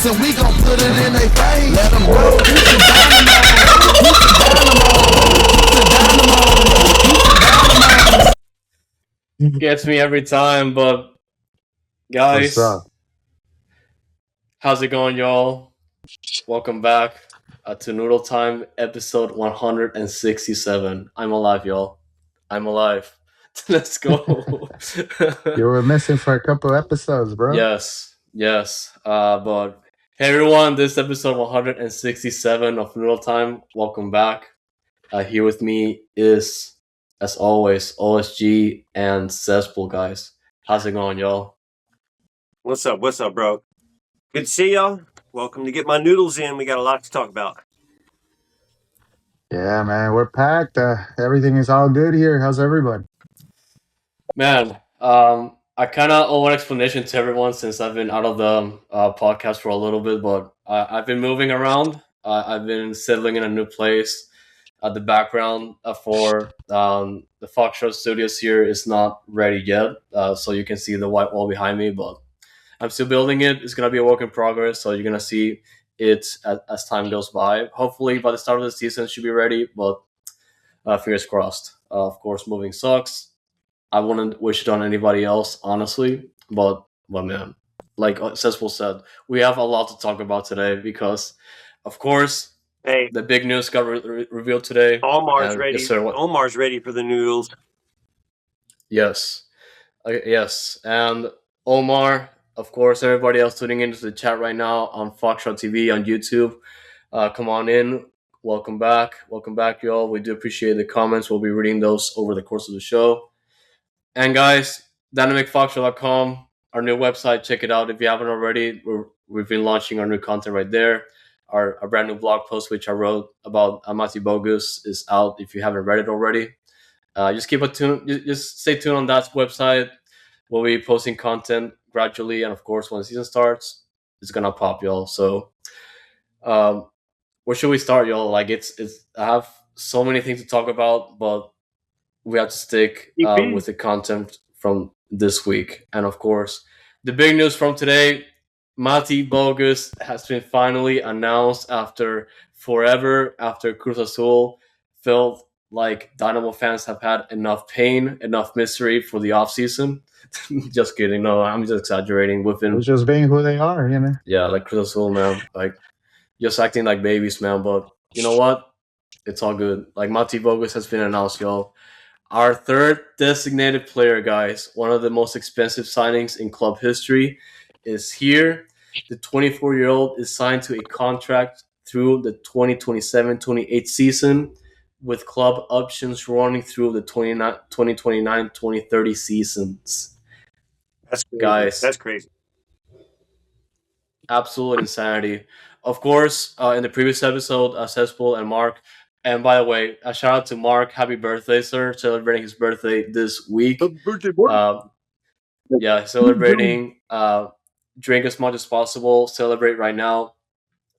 this and we gon' put it in their face. Let them know who's the dynamo. Who's the dynamo. Who's the dynamo. Gets me every time, but guys, how's it going, y'all? Welcome back to Noodle Time, episode 167. I'm alive, y'all. I'm alive. Let's go. You were missing for a couple episodes, bro. Yes. But hey, everyone, this is episode 167 of Noodle Time. Welcome back. Here with me is, as always, OSG and Xespool, guys. How's it going, y'all? What's up, bro? Good to see y'all. Welcome to Get My Noodles In. We got a lot to talk about. Yeah, man, we're packed. Everything is all good here. How's everybody? Man, I kind of owe an explanation to everyone since I've been out of the podcast for a little bit, but I've been moving around. I've been settling in a new place. The background for the Foxtrot Studios here is not ready yet, so you can see the white wall behind me, but I'm still building it. It's going to be a work in progress, so you're going to see it as time goes by. Hopefully, by the start of the season, it should be ready, but fingers crossed. Of course, moving sucks. I wouldn't wish it on anybody else, honestly, but man, like Xespool said, we have a lot to talk about today because, of course, Hey, the big news got revealed today. Omar's ready. Yes, sir, Omar's ready for the noodles. Yes. Yes. And Omar, of course, everybody else tuning into the chat right now on Foxtrot TV, on YouTube, come on in. Welcome back. Welcome back, y'all. We do appreciate the comments. We'll be reading those over the course of the show. And guys, dynamicfoxtrot.com, our new website. Check it out if you haven't already. We've been launching our new content right there. Our brand new blog post, which I wrote about Mateusz Bogusz, is out if you haven't read it already. Just keep it tuned. Just stay tuned on that website. We'll be posting content gradually, and of course, when the season starts, it's gonna pop, y'all. So, where should we start, y'all? Like, it's. I have so many things to talk about, but we have to stick with the content from this week. And of course, the big news from today: Mateusz Bogusz has been finally announced after forever. After Cruz Azul felt like Dynamo fans have had enough pain, enough misery for the offseason. Just kidding. No, I'm just exaggerating. With him, It's just being who they are, you know? yeah, like Cruz Azul, man. Like, just acting like babies, man. But you know what? It's all good. Like, Mateusz Bogusz has been announced, y'all. Our third designated player, guys. One of the most expensive signings in club history is here. The 24-year-old is signed to a contract through the 2027-28 season, with club options running through the 2029-2030 seasons. That's crazy. Guys. That's crazy. Absolute insanity. Of course, in the previous episode, Xespool and Mark, and by the way, a shout out to Mark. Happy birthday, sir. Celebrating his birthday this week. Yeah, celebrating. Drink as much as possible. Celebrate right now.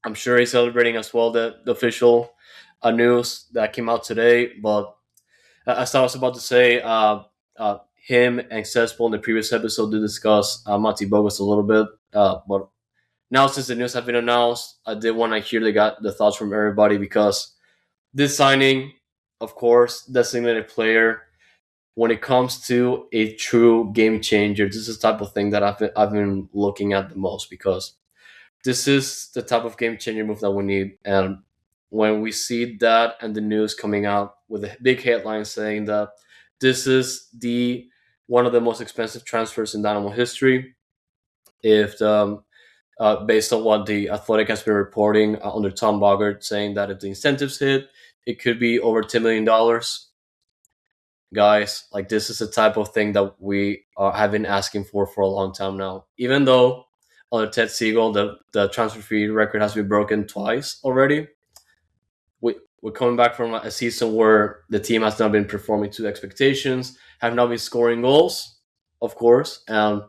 I'm sure he's celebrating as well the official news that came out today. But as I was about to say, him and Xespool in the previous episode did discuss Mateusz Bogusz a little bit. But now, since the news have been announced, I did want to hear the thoughts from everybody, because this signing, of course, designated player, when it comes to a true game changer, this is the type of thing that I've been looking at the most, because this is the type of game changer move that we need. And when we see that and the news coming out with a big headline saying that this is one of the most expensive transfers in Dynamo history, if based on what the Athletic has been reporting under Tom Bogert, saying that if the incentives hit, it could be over $10 million. Guys, like, this is the type of thing that we have been asking for a long time now. Even though under Ted Siegel, the transfer fee record has been broken twice already. We're coming back from a season where the team has not been performing to expectations, have not been scoring goals, of course, and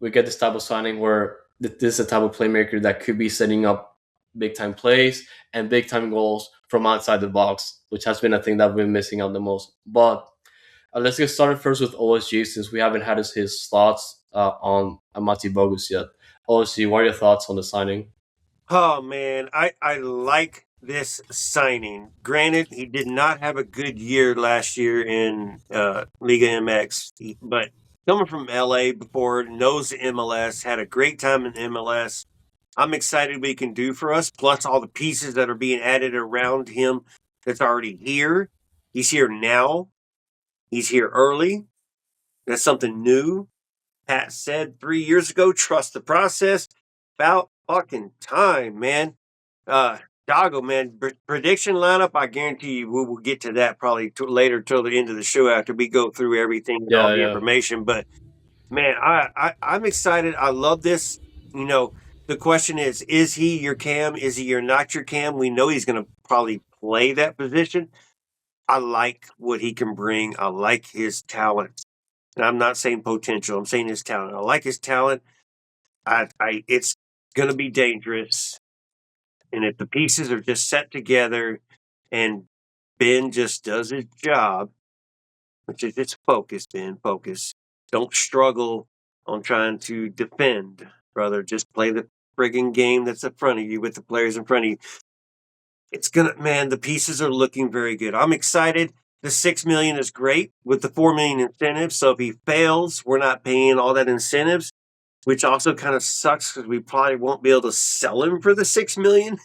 we get this type of signing where this is a type of playmaker that could be setting up big-time plays and big-time goals from outside the box, which has been a thing that we've been missing out the most. But let's get started first with OSG, since we haven't had his thoughts on Mateusz Bogusz yet. OC, what are your thoughts on the signing? Oh man, I like this signing. Granted, he did not have a good year last year in Liga MX, but coming from LA before, knows the MLS, had a great time in the MLS. I'm excited what he can do for us, plus all the pieces that are being added around him that's already here. He's here now. He's here early. That's something new. Pat said 3 years ago, trust the process. About fucking time, man. Dago, man, prediction lineup. I guarantee you, we will get to that probably later till the end of the show after we go through everything and all Yeah, the yeah. information. But man, I'm excited. I love this. You know, the question is he your Cam? Is he your not your Cam? We know he's going to probably play that position. I like what he can bring. I like his talent. And I'm not saying potential. I'm saying his talent. I like his talent. It's going to be dangerous. And if the pieces are just set together and Ben just does his job, which is just focus, Ben, focus. Don't struggle on trying to defend, brother. Just play the frigging game that's in front of you with the players in front of you. It's gonna, man, the pieces are looking very good. I'm excited. The $6 million is great with the $4 million incentives. So if he fails, we're not paying all that incentives, which also kind of sucks because we probably won't be able to sell him for the $6 million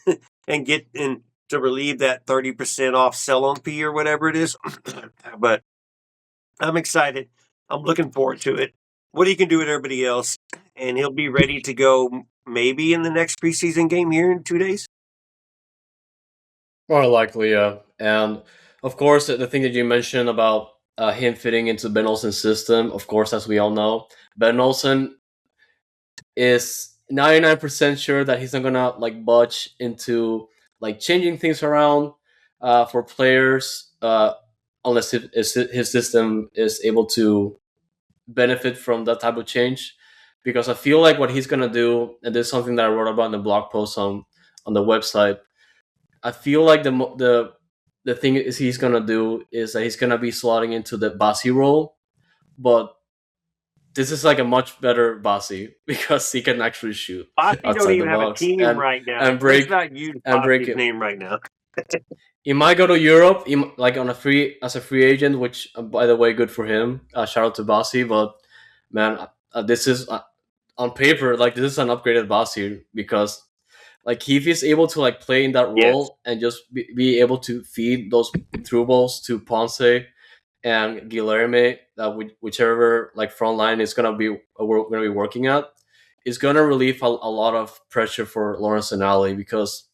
and get in to relieve that 30% off sell-on fee or whatever it is. But I'm excited. I'm looking forward to it. What he can do with everybody else, and he'll be ready to go maybe in the next preseason game here in 2 days. More likely, yeah. And of course, the thing that you mentioned about him fitting into Ben Olsen's system, of course, as we all know, Ben Olsen is 99% sure that he's not gonna like budge into like changing things around for players unless his system is able to benefit from that type of change. Because I feel like what he's gonna do, and this is something that I wrote about in the blog post on the website. I feel like the thing is he's gonna do is that he's gonna be slotting into the Basi role, but this is like a much better Basi because he can actually shoot Bossy don't outside the even have a box team right now. and break Let's not use and break Bossy's it. name right now. He might go to Europe, like on a free agent, which by the way, good for him. Shout out to Basi, but man, this is on paper like this is an upgraded Basi because like if he's able to like play in that Yes. role and just be able to feed those through balls to Ponce and Guilherme, whichever like front line is gonna be we're gonna be working at, is gonna relieve a lot of pressure for Lawrence and Ali because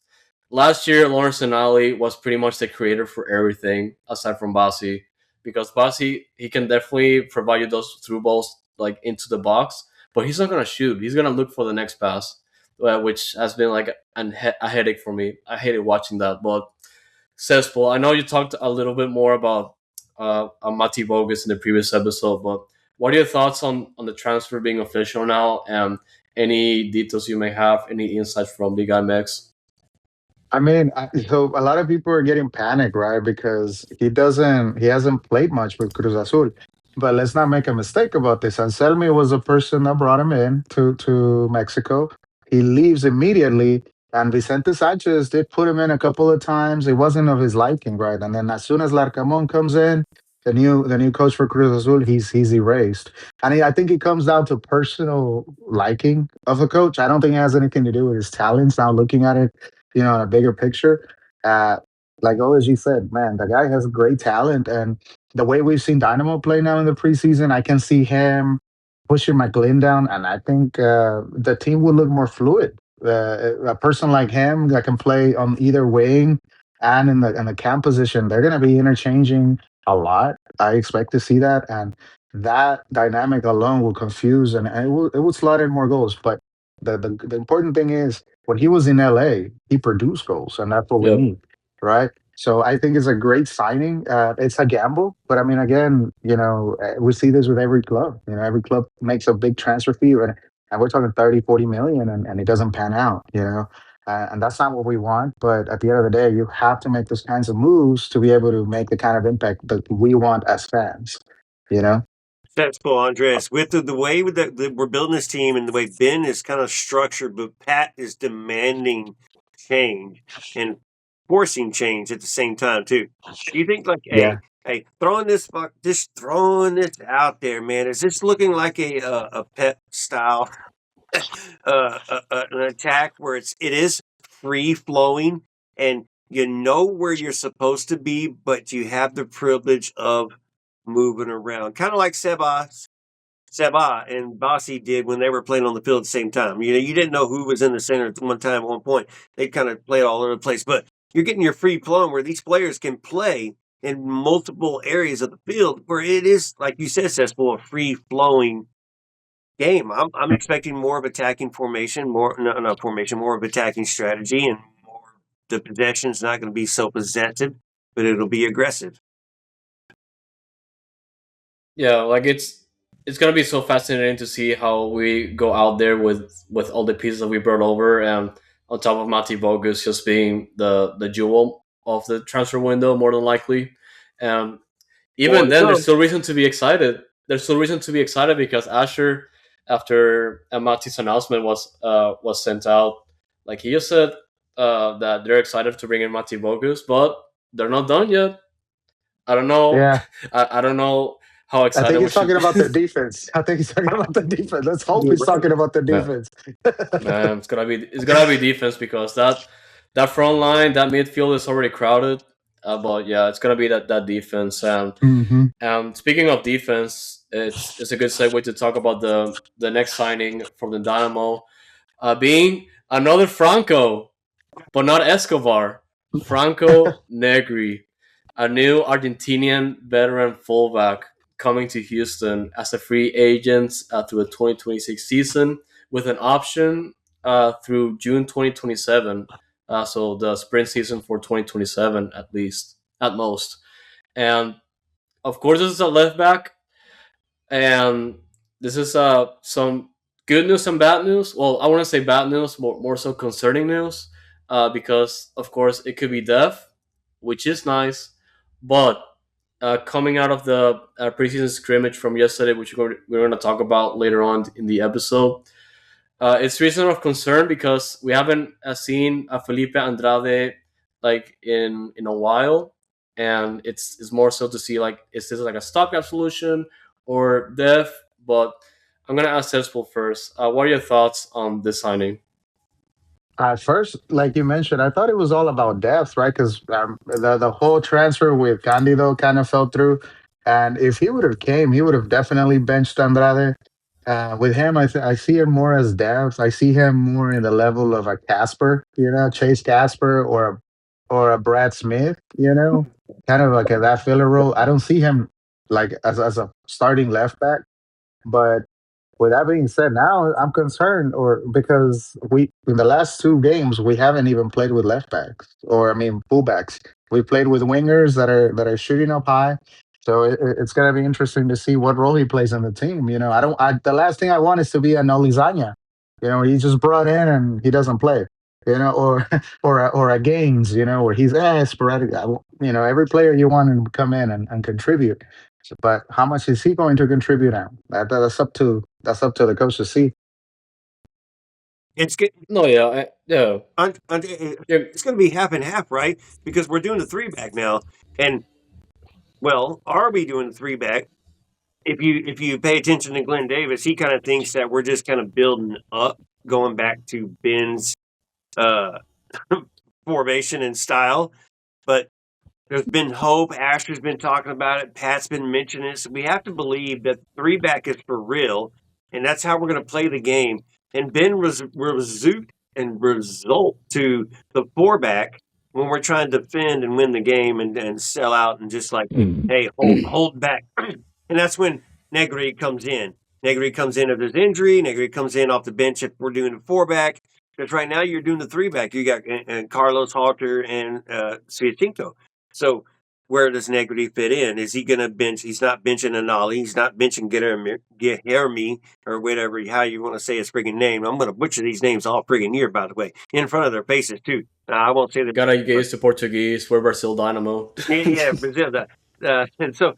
last year Lawrence and Ali was pretty much the creator for everything aside from Basi because Basi he can definitely provide you those through balls like into the box, but he's not gonna shoot. He's gonna look for the next pass, which has been like a headache for me. I hated watching that, but Xespool, I know you talked a little bit more about Mateusz Bogusz in the previous episode, but what are your thoughts on the transfer being official now and any details you may have, any insights from Liga MX? I mean, so a lot of people are getting panicked, right? Because he hasn't played much with Cruz Azul. But let's not make a mistake about this. Anselmi was the person that brought him in to Mexico. He leaves immediately, and Vicente Sanchez did put him in a couple of times. It wasn't of his liking, right? And then as soon as Larcamon comes in, the new coach for Cruz Azul, he's erased. And I think it comes down to personal liking of the coach. I don't think it has anything to do with his talents. Now looking at it, in a bigger picture. Uh, like always, you said, man, the guy has great talent, and the way we've seen Dynamo play now in the preseason, I can see him pushing McGlynn down, and I think the team will look more fluid. A person like him that can play on either wing and in the camp position, they're going to be interchanging a lot. I expect to see that, and that dynamic alone will confuse and it will slot in more goals. But the important thing is when he was in LA, he produced goals, and that's what we Yep. need, right? So I think it's a great signing. It's a gamble, but I mean, again, we see this with every club. Every club makes a big transfer fee, and we're talking 30, 40 million, and it doesn't pan out, and that's not what we want. But at the end of the day, you have to make those kinds of moves to be able to make the kind of impact that we want as fans, you know? That's cool, Andres. With the way that we're building this team and the way Ben is kind of structured, but Pat is demanding change and forcing change at the same time too. Do you think, like, Yeah. hey, just throwing this out there, man? Is this looking like a Pep style an attack where it is free flowing and you know where you're supposed to be, but you have the privilege of moving around, kind of like Seba and Bossy did when they were playing on the field at the same time. You know, you didn't know who was in the center at one time, at one point. They kind of played all over the place, but you're getting your free flowing where these players can play in multiple areas of the field where it is, like you said, Xespool, a free flowing game. I'm expecting more of attacking formation, more of attacking strategy, and more. The possession's not going to be so possessive, but it'll be aggressive. Yeah, like it's gonna be so fascinating to see how we go out there with all the pieces that we brought over, and on top of Mateusz Bogusz just being the jewel of the transfer window more than likely, and even then there's still reason to be excited. There's still reason to be excited because Asher, after Matty's announcement was sent out, like he just said that they're excited to bring in Mateusz Bogusz, but they're not done yet. I don't know. Yeah. I don't know how I excited think we he's should talking about the defense. I think he's talking about the defense. Let's hope he's talking about the defense. Man, it's gonna be defense because that front line, that midfield is already crowded. But yeah, it's gonna be that defense. And speaking of defense, it's a good segue to talk about the next signing from the Dynamo, being another Franco, but not Escobar. Franco Negri, a new Argentinian veteran fullback coming to Houston as a free agent through the 2026 season with an option through June 2027. So the sprint season for 2027 at most. And of course, this is a left back, and this is some good news and bad news. Well, I want to say bad news, more so concerning news, because of course it could be depth, which is nice, but coming out of the preseason scrimmage from yesterday, which we're going to talk about later on in the episode, it's reason of concern because we haven't seen Felipe Andrade like in a while, and it's more so to see like is this like a stopgap solution or depth. But I'm gonna ask Xespool first. What are your thoughts on this signing? At first, like you mentioned, I thought it was all about depth, right? Because the whole transfer with Candido kind of fell through. And if he would have came, he would have definitely benched Andrade. With him, I see him more as depth. I see him more in the level of a Casper, Chase Casper or a Brad Smith, kind of like that filler role. I don't see him like as a starting left back, but with that being said, now I'm concerned, or because we in the last two games we haven't even played with left backs, or I mean fullbacks. We played with wingers that are shooting up high. So it's gonna be interesting to see what role he plays in the team. I don't. The last thing I want is to be an Olusanya. He just brought in and he doesn't play. Or or a Gaines. Where he's sporadic. Every player you want to come in and contribute. But how much is he going to contribute now? That's up to the coach to see. It's good. No, yeah, yeah. It's going to be half and half, right? Because we're doing the 3-back now, and well, are we doing the 3-back? If you pay attention to Glenn Davis, he kind of thinks that we're just kind of building up, going back to Ben's formation and style. But there's been hope. Asher's been talking about it. Pat's been mentioning it. So we have to believe that 3-back is for real, and that's how we're going to play the game. And Ben result to the 4-back when we're trying to defend and win the game and sell out and just like, hey, hold back. And that's when Negri comes in. Negri comes in if there's injury. Negri comes in off the bench if we're doing the 4-back. Because right now you're doing the 3-back. You got Carlos Halter and Suacinto. So where does Negri fit in? Is he going to bench? He's not benching Anali. He's not benching Guilherme or whatever, how you want to say his friggin' name. I'm going to butcher these names all friggin' year, by the way, in front of their faces, too. I won't say that. Gotta get used to Portuguese. We're Brazil Dynamo. Yeah, Brazil. And so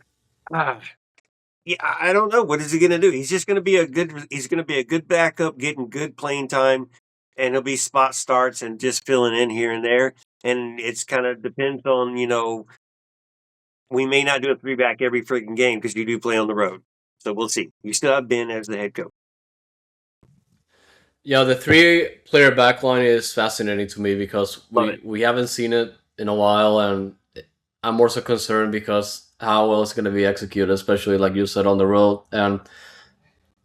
Yeah, I don't know. What is he going to do? He's just going to be a good. He's going to be a good backup, getting good playing time, and he'll be spot starts and just filling in here and there. And it's kind of depends on we may not do a 3-back every freaking game because you do play on the road. So we'll see. You still have Ben as the head coach. Yeah, the 3-player backline is fascinating to me because Love it. we haven't seen it in a while, and I'm more so concerned because how well it's going to be executed, especially like you said on the road.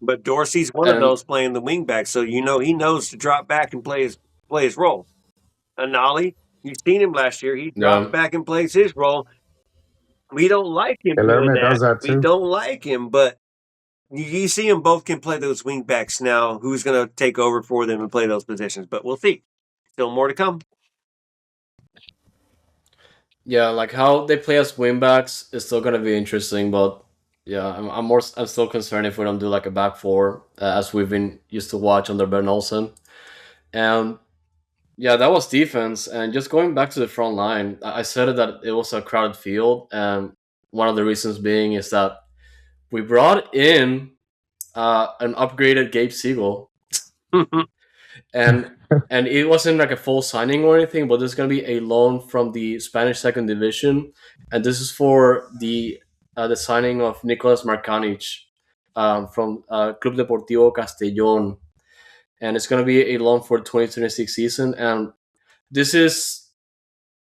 But Dorsey's one of And- those playing the wing back, so he knows to drop back and play his role. Anali, you've seen him last year. He drops back and plays his role. We don't like him Guilherme doing that. does that We too. don't like him, but you see them both can play those wing backs now. Who's going to take over for them and play those positions? But we'll see. Still more to come. Yeah, like how they play as wingbacks is still going to be interesting, but yeah, I'm still concerned if we don't do like a back four as we've been used to watch under Ben Olsen. And yeah, that was defense. And just going back to the front line, I said it that it was a crowded field, and one of the reasons being is that we brought in an upgraded Gabe Siegel, and it wasn't like a full signing or anything, but there's gonna be a loan from the Spanish second division, and this is for the signing of Nicolas Markanich from Club Deportivo Castellón, and it's gonna be a loan for the 2026 season, and this is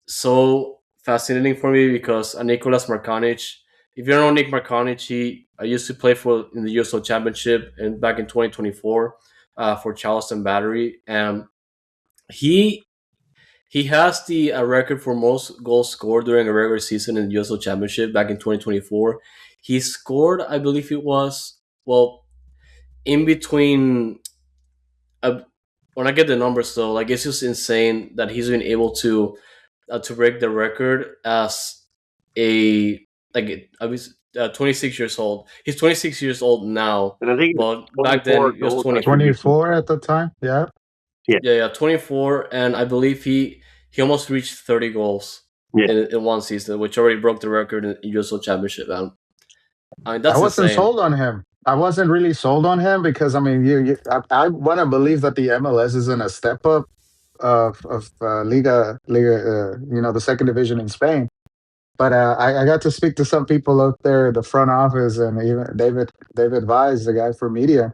so fascinating for me because Nicolas Markanich. If you don't know Nick Markanich, he used to play for in the USL Championship and back in 2024 for Charleston Battery, and he has the record for most goals scored during a regular season in the USL Championship back in 2024. He scored, I believe it was, in between. When I get the numbers though, like it's just insane that he's been able to break the record as I was 26 years old. He's 26 years old now, And I think but back then he was 24. 24 at the time. Yeah. Yeah, 24, and I believe he almost reached 30 goals in one season, which already broke the record in USL Championship. Man, I mean that's I wasn't insane. sold on him. I wasn't really sold on him because I mean, I want to believe that the MLS is in a step up of Liga, the second division in Spain. But I got to speak to some people out there, the front office, and even David advised the guy for media.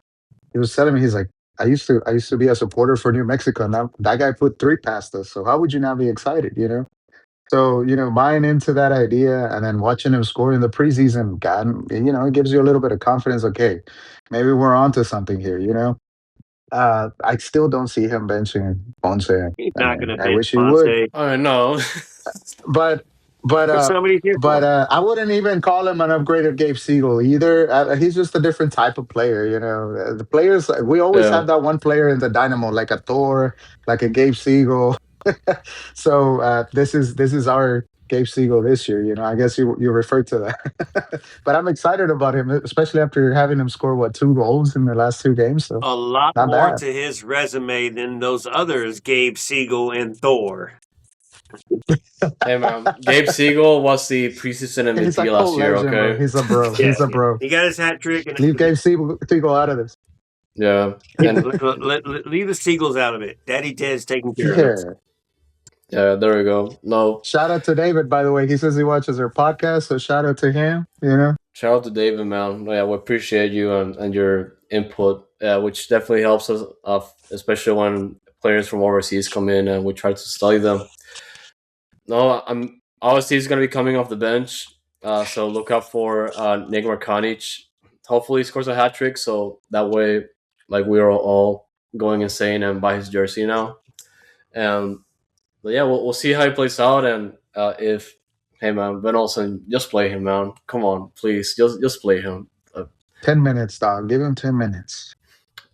He was telling me, he's like, I used to be a supporter for New Mexico. Now that guy put 3 past us. So how would you not be excited? So buying into that idea and then watching him score in the preseason, God, it gives you a little bit of confidence. Okay, maybe we're onto something here. I still don't see him benching Ponce. he's not going to I bench wish he would. I know. But somebody's here. I wouldn't even call him an upgraded Gabe Siegel either. He's just a different type of player. The players, we always have that one player in the Dynamo, like a Thor, like a Gabe Siegel. So this is our Gabe Siegel this year. I guess you referred to that. But I'm excited about him, especially after having him score 2 goals in the last 2 games. So a lot not more bad. to his resume than those others, Gabe Siegel and Thor. Hey man, Gabe Siegel was the preseason He's a MVP last year. legend, Okay, bro. He's a bro. He's a bro. He got his hat trick. And Leave Gabe Siegel out of this. yeah, and leave the Seagulls out of it. Daddy Ted's taking care of it. Yeah, there we go. No, shout out to David, by the way. He says he watches our podcast, so shout out to him. Shout out to David, man. Yeah, we appreciate you and your input, which definitely helps us, especially when players from overseas come in and we try to study them. No, obviously he's going to be coming off the bench, so look out for Nick Markanich. Hopefully he scores a hat trick, so that way, like, we are all going insane and buy his jersey now. But yeah, we'll see how he plays out, and if, hey man, Ben Olsen, just play him, man. Come on, please, just play him. 10 minutes, dog. Give him 10 minutes.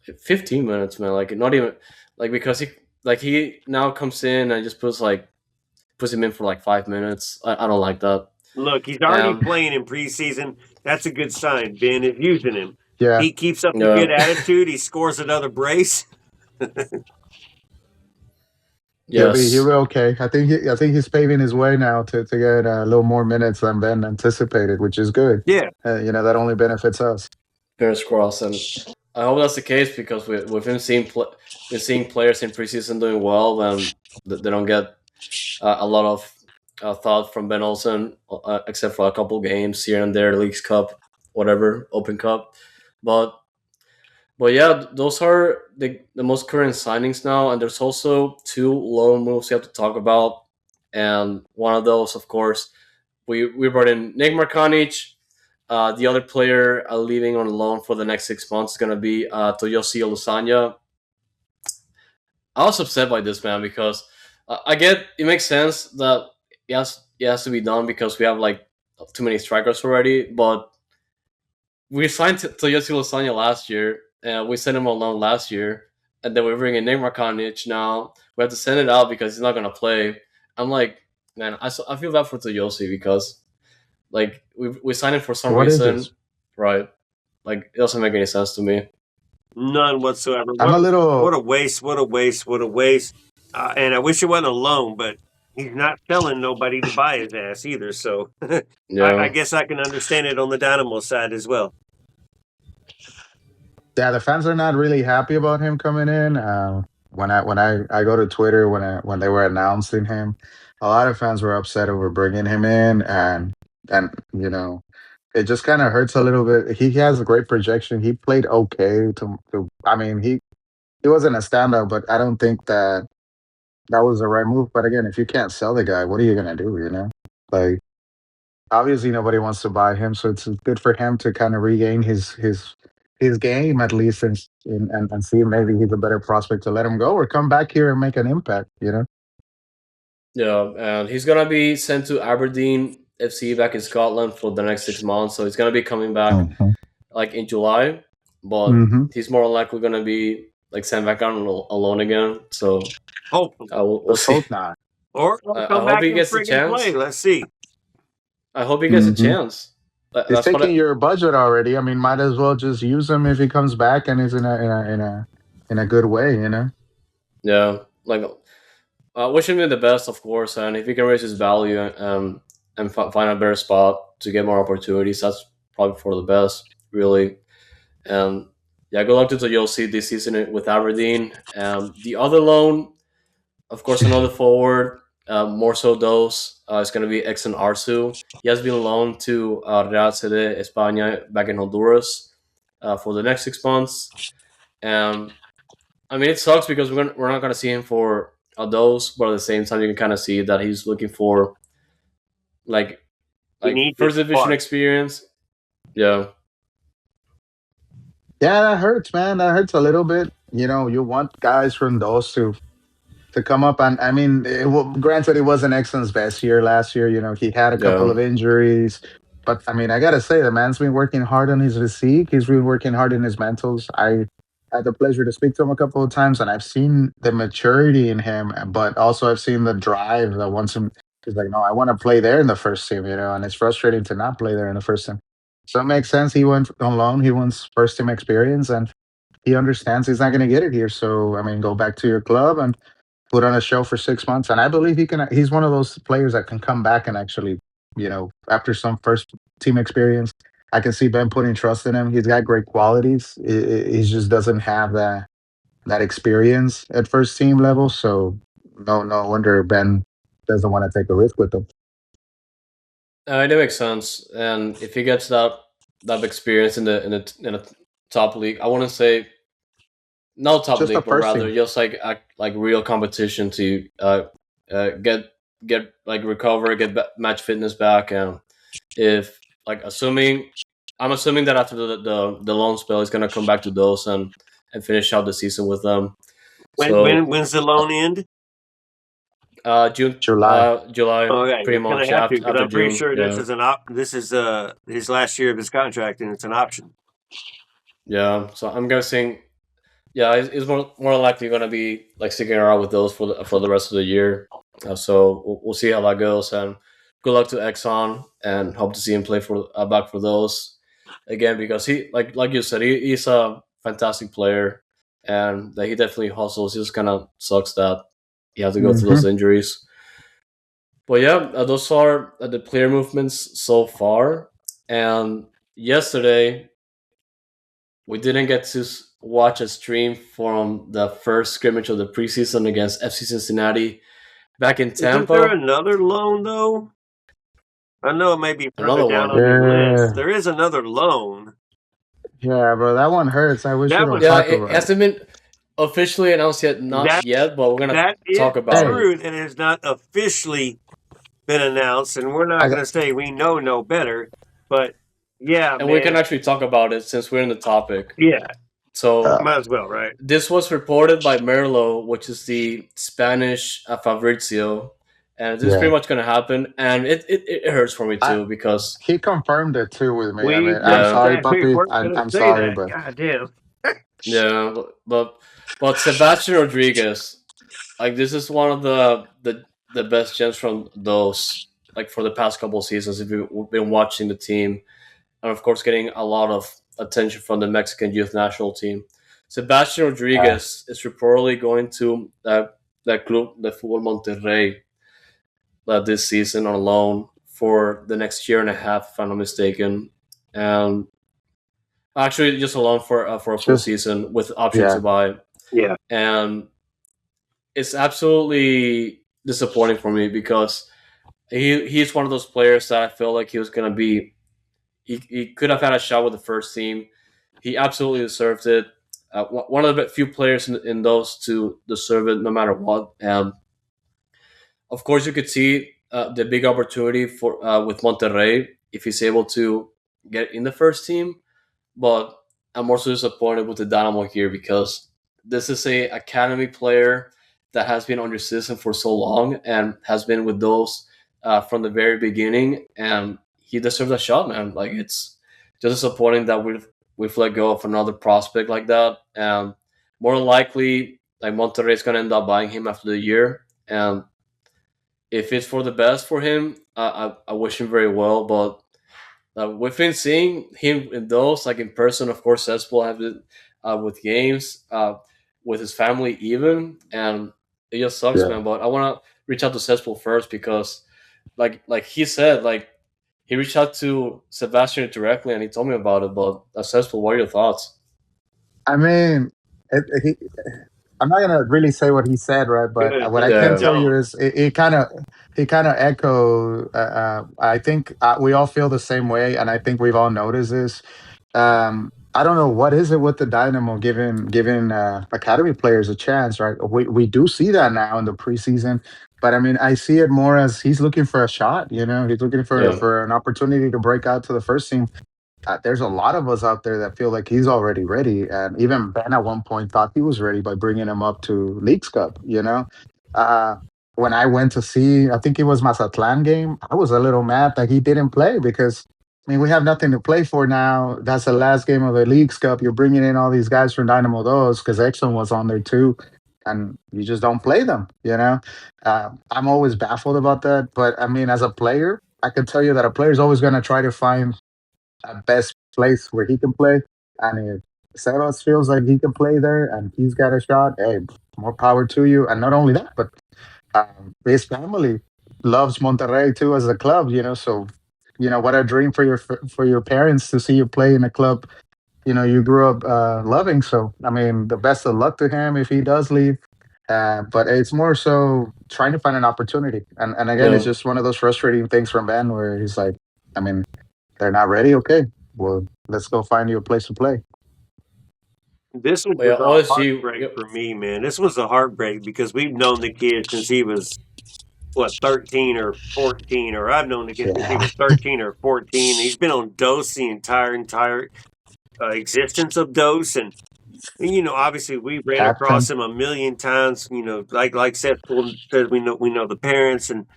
15 minutes, man. Like, not even, like, because he now comes in and just puts him in for 5 minutes. I don't like that. Look, he's already playing in preseason. That's a good sign. Ben is using him. Yeah. He keeps up a good attitude. He scores another brace. He'll Yes, be okay. I think he's paving his way now to get a little more minutes than Ben anticipated, which is good. Yeah, That only benefits us. fingers crossed, and I hope that's the case because with him with seeing players in preseason doing well, then they don't get a lot of thought from Ben Olsen, except for a couple games here and there, Leagues Cup, whatever, Open Cup. But yeah, those are the most current signings now, and there's also two loan moves we have to talk about, and one of those, of course, we brought in Nick Markanich. The other player leaving on loan for the next 6 months is going to be Toyosi Olusanya. I was upset by this, man, because I get it makes sense that it has to be done because we have like too many strikers already. But we signed Toyosi Lasagna last year, and we sent him on loan last year, and then we're bringing Nick Markanich now. We have to send it out because he's not gonna play. I'm like, man, I feel bad for Toyosi because like we signed him for some What is reason, this? right? Like it doesn't make any sense to me. none whatsoever. I'm a What little. a waste! What a waste! What a waste! And I wish it wasn't a loan, but he's not telling nobody to buy his ass either. So I Yeah, guess I can understand it on the Dynamo side as well. Yeah, the fans are not really happy about him coming in. I go to Twitter when they were announcing him, a lot of fans were upset over bringing him in, and it just kind of hurts a little bit. He has a great projection. He played okay. I mean, he wasn't a standout, but I don't think that was the right move. But again, if you can't sell the guy, what are you gonna do? Like obviously nobody wants to buy him, so it's good for him to kind of regain his game at least, and see if maybe he's a better prospect to let him go or come back here and make an impact. yeah, and he's gonna be sent to Aberdeen FC back in Scotland for the next 6 months. So he's gonna be coming back Mhm. like in July, but Mhm. he's more likely gonna be like sent back on alone again. So Hopefully, we'll Let's see. hope not. or I come hope back he and gets a friggin' play. chance. Let's see. I hope he gets a Mhm. chance. He's That's what. taking your budget already. I mean, might as well just use him if he comes back and is in a good way. Yeah, like wish him the best, of course, and if he can raise his value and find a better spot to get more opportunities, that's probably for the best, really. And yeah, good luck to Toyosi this season with Aberdeen. The other loan, of course, another forward, more so those, is going to be Exon Arzú. He has been loaned to Real Sede España back in Honduras for the next 6 months. And I mean, it sucks because we're not going to see him for those, but at the same time, you can kind of see that he's looking for like He needs it first division spark. experience. Yeah, Yeah, that hurts, man. That hurts a little bit. You want guys from those to come up, and I mean, granted, it wasn't Exxon's best year last year. He had a couple yeah, of injuries, but I mean, I gotta say, the man's been working hard on his physique. He's been working hard in his mentals. I had the pleasure to speak to him a couple of times, and I've seen the maturity in him, but also I've seen the drive that wants him. He's like, no, I want to play there in the first team, and it's frustrating to not play there in the first team. So it makes sense. He went on loan. He wants first team experience, and he understands he's not going to get it here. So I mean, go back to your club and put on a show for 6 months. And I believe he can. He's one of those players that can come back and actually, after some first team experience, I can see Ben putting trust in him. He's got great qualities. He just doesn't have that experience at first team level. So no wonder Ben doesn't want to take a risk with him. it makes sense. And if he gets that experience in a top league, I wouldn't say no top Just the league, but first rather team. just like real competition to get like recover, get match fitness back, and if like I'm assuming that after the loan spell, he's gonna come back to those and finish out the season with them. So When's the loan end? June, July. July, Okay, pretty he's gonna much have to after because after I'm pretty June. sure this Yeah, is this is his last year of his contract and it's an option. yeah. So I'm guessing, yeah, he's more likely gonna be like sticking around with those for the rest of the year. So we'll see how that goes, and good luck to Exxon, and hope to see him play for back for those again because he like you said he's a fantastic player, and that he definitely hustles. He just kind of sucks that he had to go through those injuries. But yeah, those are the player movements so far. And yesterday, we didn't get to watch a stream from the first scrimmage of the preseason against FC Cincinnati back in Isn't there Tampa. another loan though? I know it may be further Another down one. on your Yeah. list. There is another loan. Yeah, bro, that one hurts. I wish That we don't was- Yeah, talk it about it. hasn't been officially announced yet, not yet, but we're gonna That is talk about true. it. It has not officially been announced, and we're not I- going to say we know no better. But yeah, And man. we can actually talk about it since we're in the topic. Yeah, So might as well, right? this was reported by Merlo, which is the Spanish Fabrizio, and this is pretty much going to happen. And it hurts for me too because He confirmed it too with me. I mean, Yeah. I'm sorry, we puppy. weren't gonna I'm say sorry, that. but God damn. yeah, but Sebastian Rodriguez, like this is one of the best gems from those, like for the past couple of seasons. If you've been watching the team, and of course getting a lot of attention from the Mexican youth national team. Sebastian Rodriguez is reportedly going to that club, the Fútbol Monterrey, this season on loan for the next year and a half, if I'm not mistaken, and actually just a loan for a full season with option to buy. Yeah. And it's absolutely disappointing for me because he's one of those players that I feel like he was going to be. He could have had a shot with the first team. He absolutely deserved it. One of the few players in those to deserve it, no matter what. And of course, you could see the big opportunity for with Monterrey if he's able to get in the first team. But I'm also disappointed with the Dynamo here because this is a academy player that has been on your system for so long and has been with those from the very beginning, and he deserves a shot, man. Like it's just disappointing that we've let go of another prospect like that, and more than likely, like Monterrey is gonna end up buying him after the year, and if it's for the best for him, I wish him very well, but. We've been seeing him in those, like in person, of course, Xespool have it with games, with his family even, and it just sucks, man. But I want to reach out to Xespool first because, like he said, like he reached out to Sebastian directly and he told me about it. But Xespool, what are your thoughts? I mean, I'm not gonna really say what he said, right? But what I can tell you is he kind of echo. I think we all feel the same way, and I think we've all noticed this. I don't know what is it with the Dynamo giving academy players a chance, right? We do see that now in the preseason, but I mean, I see it more as he's looking for a shot. You know, he's looking for an opportunity to break out to the first team. There's a lot of us out there that feel like he's already ready, and even Ben at one point thought he was ready by bringing him up to Leagues Cup. You know, when I went to see, I think it was Mazatlan game, I was a little mad that he didn't play because I mean we have nothing to play for now. That's the last game of the Leagues Cup. You're bringing in all these guys from Dynamo Dos because Exon was on there too, and you just don't play them. You know, I'm always baffled about that. But I mean, as a player, I can tell you that a player is always going to try to find a best place where he can play. And if Sebas feels like he can play there and he's got a shot, hey, more power to you. And not only that, but his family loves Monterrey too as a club, you know. So, you know, what a dream for your parents to see you play in a club, you know, you grew up loving. So, I mean, the best of luck to him if he does leave. But it's more so trying to find an opportunity. And again, it's just one of those frustrating things from Ben where he's like, I mean, they're not ready. Okay, well, let's go find you a place to play. This was a heartbreak for me, man. This was a heartbreak because we've known the kid since he was 13 or 14, or I've known the kid since he was 13 or 14. He's been on dose the entire existence of dose, and you know, obviously we ran across him a million times. You know, like Seth said, we know the parents, and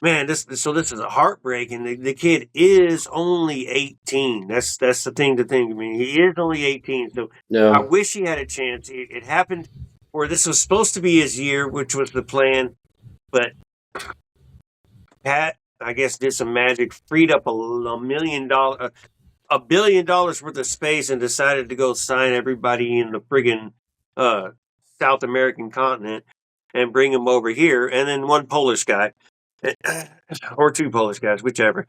man, this is a heartbreak, and the kid is only 18. That's the thing to think. I mean, he is only 18, so I wish he had a chance. It happened where this was supposed to be his year, which was the plan, but Pat, I guess, did some magic, freed up $1 billion worth of space, and decided to go sign everybody in the friggin' South American continent. and bring him over here, and then one Polish guy, or two Polish guys, whichever.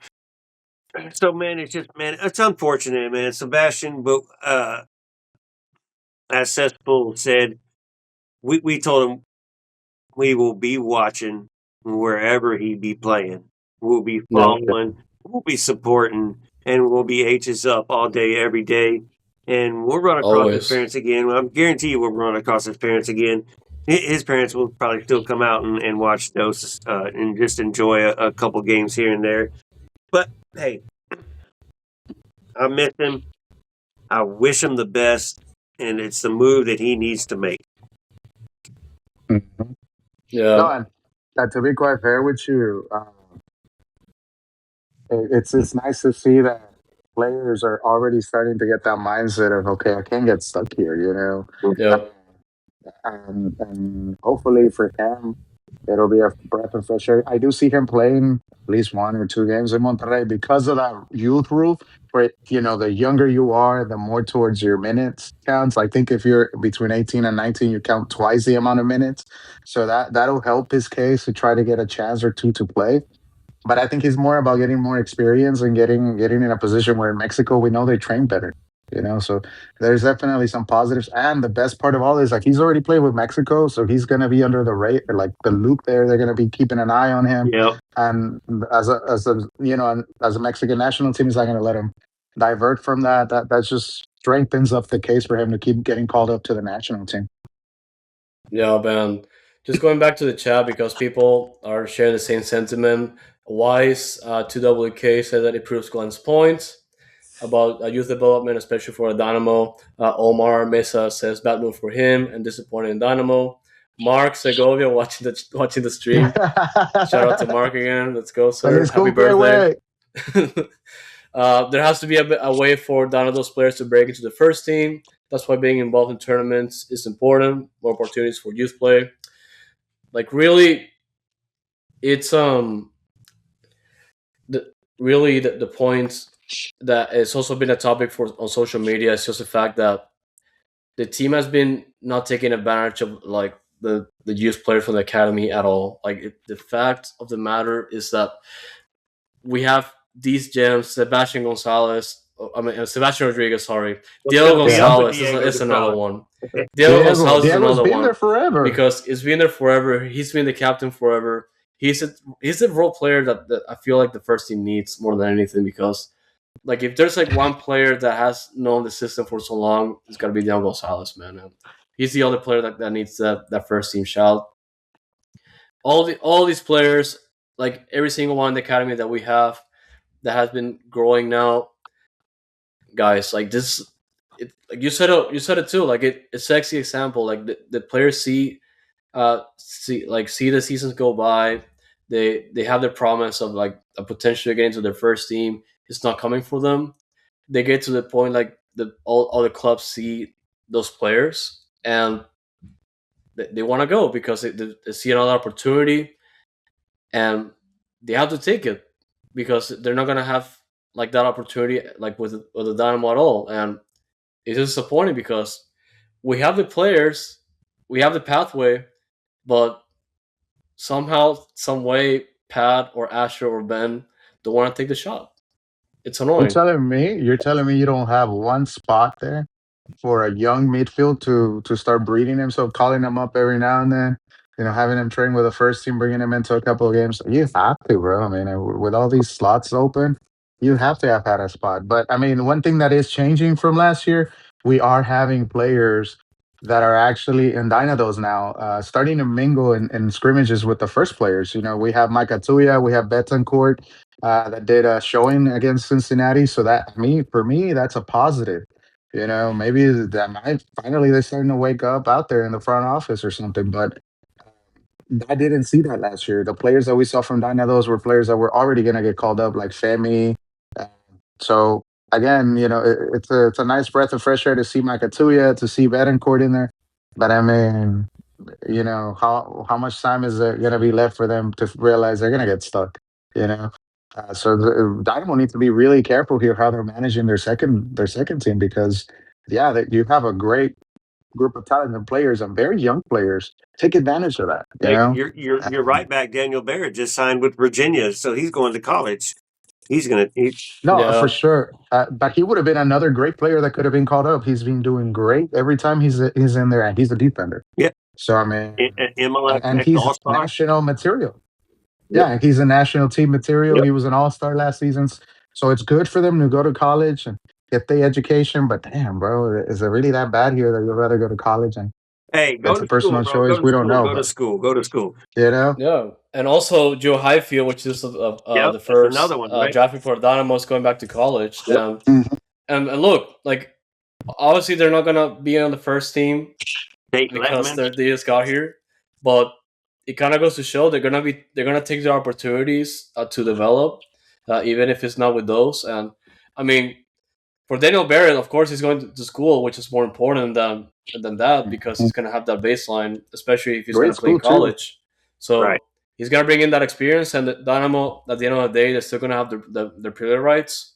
So man, it's unfortunate, man. Sebastian, but as Xespool said, we told him we will be watching wherever he be playing. We'll be following, we'll be supporting, and we'll be H's up all day, every day. And we'll run across his parents again. I guarantee you we'll run across his parents again. His parents will probably still come out and watch those and just enjoy a couple games here and there. But hey, I miss him. I wish him the best, and it's the move that he needs to make. Mm-hmm. Yeah. No, and to be quite fair with you, it's nice to see that players are already starting to get that mindset of, okay, I can't get stuck here, you know. Yeah. And hopefully for him, it'll be a breath of fresh air. I do see him playing at least 1 or 2 games in Monterrey because of that youth rule. Where the younger you are, the more towards your minutes counts. I think if you're between 18 and 19, you count twice the amount of minutes. So that'll help his case to try to get a chance or two to play. But I think he's more about getting more experience and getting in a position where in Mexico we know they train better. So there's definitely some positives. And the best part of all is like he's already played with Mexico, so he's gonna be under the rate or like the loop there. They're gonna be keeping an eye on him. Yep. And as a Mexican national team, is not gonna let him divert from that. That just strengthens up the case for him to keep getting called up to the national team. Yeah, man. Just going back to the chat because people are sharing the same sentiment. Wise 2WK said that it proves Glenn's points about youth development, especially for a Dynamo. Omar Mesa says bad move for him and disappointing in Dynamo. Mark Segovia watching the stream. Shout out to Mark again. Let's go, sir. Happy birthday. There has to be a way for Dynamo's players to break into the first team. That's why being involved in tournaments is important. More opportunities for youth play. Like really, it's the points that it's also been a topic on social media. It's just the fact that the team has been not taking advantage of like the youth players from the academy at all. Like the fact of the matter is that we have these gems, Sebastian Rodriguez. Sorry, Diego Gonzalez is another one. Diego Gonzalez is another one. There forever because it's been there forever. He's been the captain forever. He's a role player that I feel like the first team needs more than anything because, like, if there's like one player that has known the system for so long, it's got to be Diego Gonzalez, man. And he's the other player that needs that first team shout. All these players, like every single one in the academy that we have, that has been growing now, guys. Like this, like you said it too. Like it's a sexy example. Like the players see the seasons go by. They have the promise of like a potential to get into their first team. It's not coming for them. They get to the point like all the clubs see those players and they want to go because they see another opportunity and they have to take it because they're not gonna have like that opportunity like with the Dynamo at all. And it's disappointing because we have the players, we have the pathway, but somehow, some way, Pat or Asher or Ben don't want to take the shot. It's annoying. You're telling me you don't have one spot there for a young midfield to start breeding himself, calling him up every now and then, having him train with the first team, bringing him into a couple of games. You have to, bro. I mean, with all these slots open, you have to have had a spot. But I mean, one thing that is changing from last year, we are having players that are actually in Dynados now, starting to mingle in scrimmages with the first players. We have Mike Atuya, we have Betancourt that did a showing against Cincinnati. So for me, that's a positive. Maybe finally they're starting to wake up out there in the front office or something. But I didn't see that last year. The players that we saw from Dynados were players that were already going to get called up, like Femi. So again, it's a nice breath of fresh air to see Mike Atuya, to see Betancourt in there. But I mean, how much time is there going to be left for them to realize they're going to get stuck? So the Dynamo needs to be really careful here how they're managing their second team because, you have a great group of talented players and very young players. Take advantage of that. You know, Your right back Daniel Barrett just signed with Virginia, so he's going to college. He's gonna. no, for Yeah, sure. But he would have been another great player that could have been called up. He's been doing great every time he's in there, and he's a defender. Yeah, So I mean, MLS and next he's All Star. national material. Yep. Yeah, he's a national team material. Yep. He was an all-star last season. So it's good for them to go to college and get the education. But damn, bro, is it really that bad here that you'd rather go to college? And Hey, go that's to a school, personal bro. choice. Go to We don't school. know, Go to but school. Go to school. you know, yeah, and also Joe Highfield, which is Yep, the that's first another one, right? drafting for Dynamo, is going back to college. Yep. Mhm. And look, like obviously they're not gonna be on the first team Tate because Letman. they just got here, but it kind of goes to show they're gonna take their opportunities to develop, even if it's not with those. And I mean, for Daniel Barrett, of course, he's going to school, which is more important than that because he's going to have that baseline, especially if he's going Great to play in school too. college. So Right. he's going to bring in that experience, and the Dynamo, at the end of the day, they're still going to have their player rights.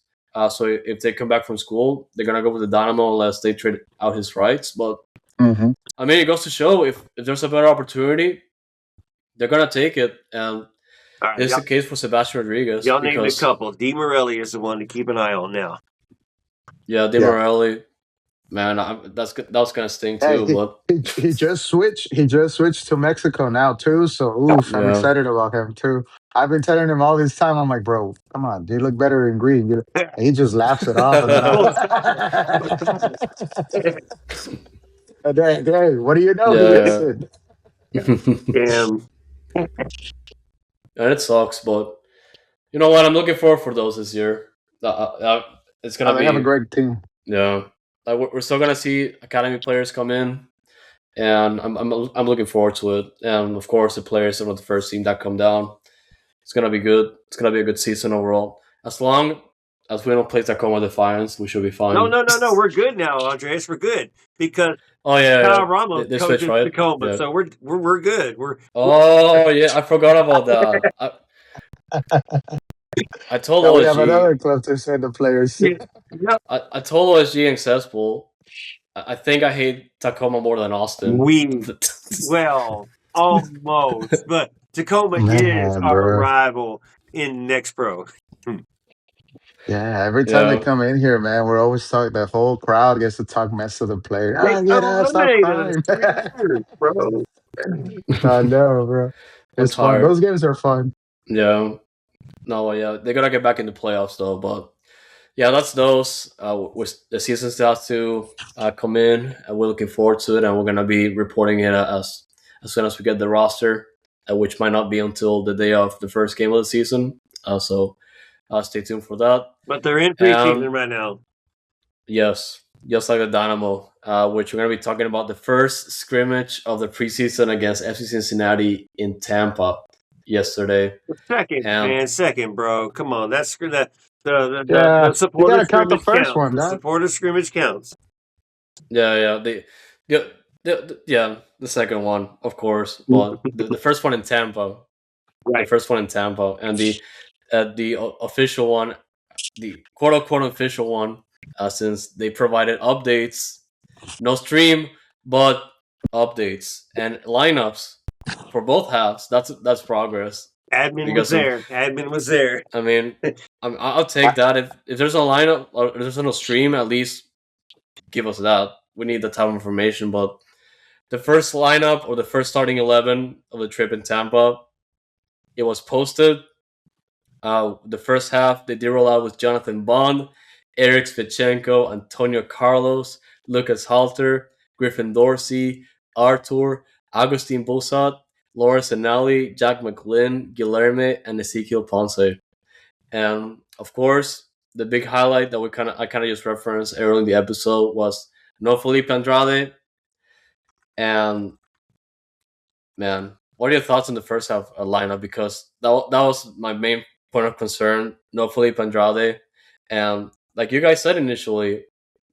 So if they come back from school, they're going to go with the Dynamo unless they trade out his rights. But Mhm. I mean, it goes to show if there's a better opportunity, they're going to take it. And All right, this is the case for Sebastian Rodriguez. y'all named a because, couple. Di Morelli is the one to keep an eye on now. yeah, Di Yeah. Morelli, man, that was going to sting Hey, too. But he just switched. He just switched to Mexico now too. So oof, I'm yeah. excited about him too. I've been telling him all this time. I'm like, bro, come on, you look better in green. And he just laughs it off. And then and then, hey, what do you know? He Yeah, listened. Damn. and it sucks, but you know what? I'm looking forward for those this year. It's gonna They have a be great team. yeah. Like we're still gonna see academy players come in, and I'm looking forward to it. And of course, the players from the first team that come down. It's gonna be good. It's gonna be a good season overall. As long as we don't play Tacoma Defiance, we should be fine. No. We're good now, Andres. We're good because Oh yeah, Kyle yeah. Ramos They coaches switched, right? Tacoma, Yeah. so we're good. Oh yeah, I forgot about that. I told Now we have OSG. another club to send the players. Yeah. Yep. I told OSG and Xespool. I think I hate Tacoma more than Austin. Well, almost, but Tacoma is Man, our bro. rival in Next Pro. Yeah, every time they Yeah. come in here, man, we're always talking. The whole crowd gets to talk mess to the player. They Ah, get out, stop eliminated crying. us 3 years, bro. I know, bro. I'm It's fun. tired. Those games are fun. Yeah. No, yeah. They gotta get back in the playoffs though, but yeah, that's those. The season still has to come in, and we're looking forward to it, and we're gonna be reporting it as soon as we get the roster, which might not be until the day of the first game of the season. So stay tuned for that. But they're in preseason right now. Yes, just like the Dynamo, which we're going to be talking about the first scrimmage of the preseason against FC Cincinnati in Tampa yesterday. Second, bro. Come on, that's the Yeah, supporter you gotta count the scrimmage first counts. one, The dog. supporter scrimmage counts. Yeah, the second one, of course, but the first one in Tampa, Right. the first one in Tampa, and the official one, the quote unquote official one, since they provided updates, no stream, but updates and lineups for both halves. That's progress. Admin was there. I mean, I'll take that. If there's a lineup or if there's no stream, at least give us that. We need that type of information. But the first lineup or the first starting 11 of the trip in Tampa, it was posted. The first half, they did roll out with Jonathan Bond, Eric Svichenko, Antonio Carlos, Lucas Halter, Griffin Dorsey, Artur, Agustin Bosat, Lawrence Anali, Jack McLean, Guilherme, and Ezekiel Ponce. And of course, the big highlight that I kind of just referenced earlier in the episode was no Felipe Andrade. And man, what are your thoughts on the first half lineup? Because that was my main point of concern. No Felipe Andrade, and like you guys said initially,